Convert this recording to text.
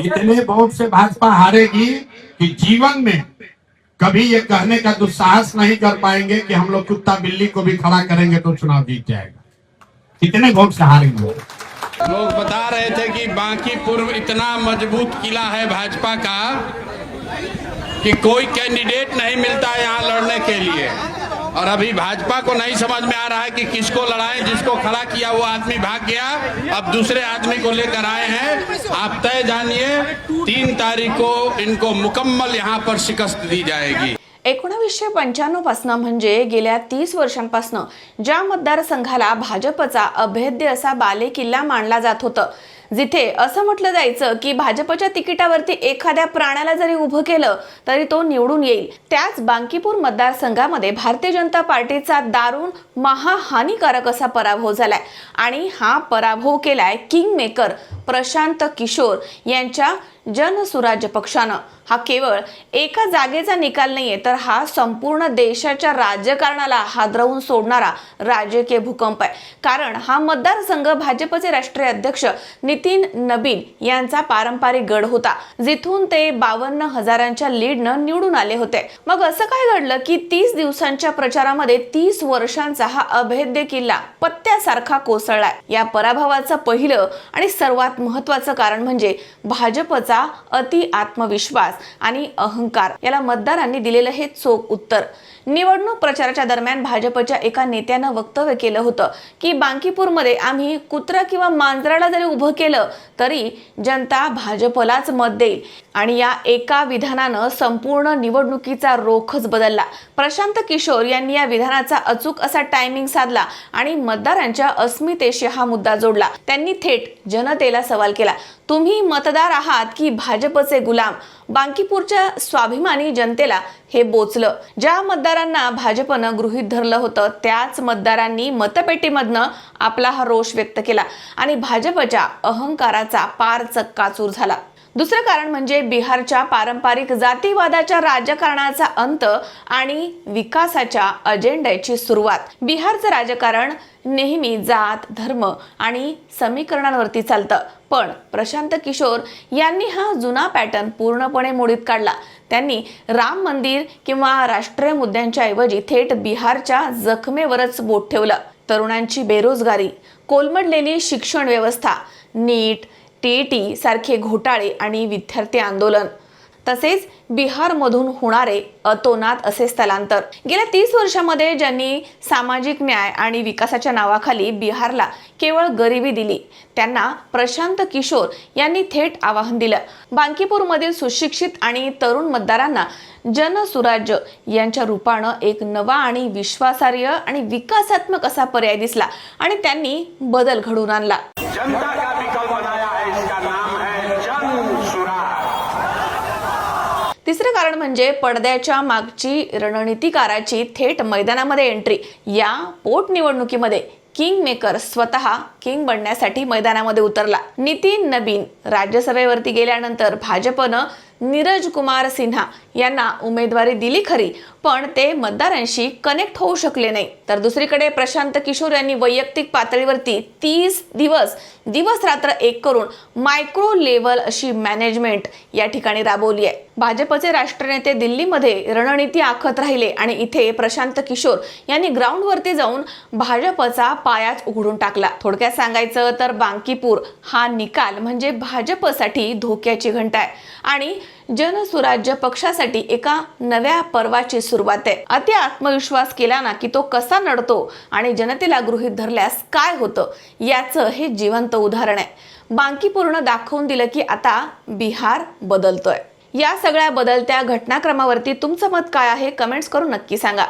इतने वोट से भाजपा हारेगी कि जीवन में कभी ये कहने का दुस्साहस नहीं कर पाएंगे कि हम लोग कुत्ता बिल्ली को भी खड़ा करेंगे तो चुनाव जीत जाएगा। कितने वोट से हारेंगे। लोग बता रहे थे कि बांकीपुर इतना मजबूत किला है भाजपा का कि कोई कैंडिडेट नहीं मिलता यहाँ लड़ने के लिए, और अभी भाजपा को नहीं समझ में आ रहा है कि किसको लड़ाएं। जिसको खड़ा किया वो आदमी भाग गया, अब दूसरे आदमी को लेकर आए हैं। आप तय जानिए 3 तारीख को इनको मुकम्मल यहाँ पर शिकस्त दी जाएगी। 1995 पासून म्हणजे गेल्या 30 वर्षांपासून ज्या मतदारसंघाला भाजपचा अभेद्य असा बालेकिल्ला मानला जात होतं, जिथे असं म्हटलं जायचं की भाजपच्या तिकिटावरती एखाद्या प्राण्याला जरी उभं केलं तरी तो निवडून येईल, त्याच बांकीपूर मतदारसंघामध्ये भारतीय जनता पार्टीचा दारुण महाहानिकारक असा पराभव झालाय। आणि हा पराभव केलाय किंग मेकर प्रशांत किशोर यांच्या जनसुराज्य पक्षानं। हा केवळ एका जागेचा निकाल नाहीये, तर हा संपूर्ण देशाच्या राजकारणाला हादरवून सोडणारा राजकीय भूकंप आहे। कारण हा मतदारसंघ भाजपचे राष्ट्रीय अध्यक्ष नितीन नबीन यांचा पारंपरिक गड होता, जिथून ते 52,000च्या लीडनं निवडून आले होते। मग असं काय घडलं की 30 दिवसांच्या प्रचारामध्ये 30 वर्षांचा हा अभेद्य किल्ला पत्त्यासारखा कोसळलाय। या पराभवाचं पहिलं आणि सर्वात महत्त्वाचं कारण म्हणजे भाजपचा अति आत्मविश्वास आणि अहंकार। याला मतदारांनी दिलेलं हे चोख उत्तर। निवडणूक प्रचाराच्या दरम्यान भाजपच्या एका नेत्यानं वक्तव्य केलं होतं की बांकीपूरमध्ये आम्ही कुत्रा किंवा मांजराला जरी उभं केलं तरी जनता भाजपलाच मत देईल, आणि या एका विधानानं संपूर्ण निवडणुकीचा रोखच बदलला। प्रशांत किशोर यांनी या विधानाचा अचूक असा टायमिंग साधला आणि मतदारांच्या अस्मितेशी हा मुद्दा जोडला। त्यांनी थेट जनतेला सवाल केला, तुम्ही मतदार आहात की भाजपचे गुलाम? बांकीपूरच्या स्वाभिमानी जनतेला हे बोचलं। ज्या मतदारांना भाजपनं गृहीत धरलं होतं त्याच मतदारांनी मतपेटीमधनं आपला हा रोष व्यक्त केला आणि भाजपच्या अहंकाराचा पार चक्काचूर झाला। दुसरं कारण म्हणजे बिहारच्या पारंपरिक जातीवादाच्या राजकारणाचा अंत आणि विकासाच्या अजेंड्याची सुरुवात। बिहारचं राजकारण नेहमी जात, धर्म आणि समीकरणांवरती चालतं, पण प्रशांत किशोर यांनी हा जुना पॅटर्न पूर्णपणे मोडीत काढला। त्यांनी राम मंदिर किंवा राष्ट्रीय मुद्द्यांच्या ऐवजी थेट बिहारच्या जखमेवरच बोट ठेवलं। तरुणांची बेरोजगारी, कोलमडलेली शिक्षण व्यवस्था, नीट, टीईटी सारखे घोटाळे आणि विद्यार्थी आंदोलन, तसेच बिहारमधून होणारे अतोनात असे स्थलांतर। गेल्या 30 वर्षांमध्ये ज्यांनी सामाजिक न्याय आणि विकासाच्या नावाखाली बिहारला केवळ गरिबी दिली, त्यांना प्रशांत किशोर यांनी थेट आवाहन दिलं। बांकीपूरमधील सुशिक्षित आणि तरुण मतदारांना जनसुराज्य यांच्या रूपानं एक नवा आणि विश्वासार्ह आणि विकासात्मक असा पर्याय दिसला आणि त्यांनी बदल घडवून आणला। जनता का विकल्प बनाया है, इसका नाम है जनसुराज। तिसरं कारण म्हणजे पडद्याच्या मागची रणनीतिकाराची थेट मैदानामध्ये एंट्री। या पोटनिवडणुकीमध्ये किंग मेकर स्वतः किंग बनण्यासाठी मैदानामध्ये उतरला। नितीन नबीन राज्यसभेवरती गेल्यानंतर भाजपनं नीरज कुमार सिन्हा यांना उमेदवारी दिली खरी, पण ते मतदारांशी कनेक्ट होऊ शकले नाही। तर दुसरीकडे प्रशांत किशोर यांनी वैयक्तिक पातळीवरती 30 दिवस रात्र एक करून मायक्रो लेवल अशी मॅनेजमेंट या ठिकाणी राबवली आहे। भाजपचे राष्ट्रीय नेते दिल्लीमध्ये रणनीती आखत राहिले आणि इथे प्रशांत किशोर यांनी ग्राउंडवरती जाऊन भाजपचा पायाच उघडून टाकला। थोडक्यात सांगायचं तर बांकीपूर हा निकाल म्हणजे भाजपसाठी धोक्याची घंटा आहे आणि जनसुराज्य पक्षासाठी एका नव्या पर्वाची सुरुवात आहे। अति आत्मविश्वास केला ना की तो कसा नडतो आणि जनतेला गृहीत धरल्यास काय होतं याचं हे जिवंत उदाहरण आहे। बांकीपूरनं दाखवून दिलं की आता बिहार बदलतोय। या सगळ्या बदलत्या घटनाक्रमावरती तुमचं मत काय आहे कमेंट्स करून नक्की सांगा।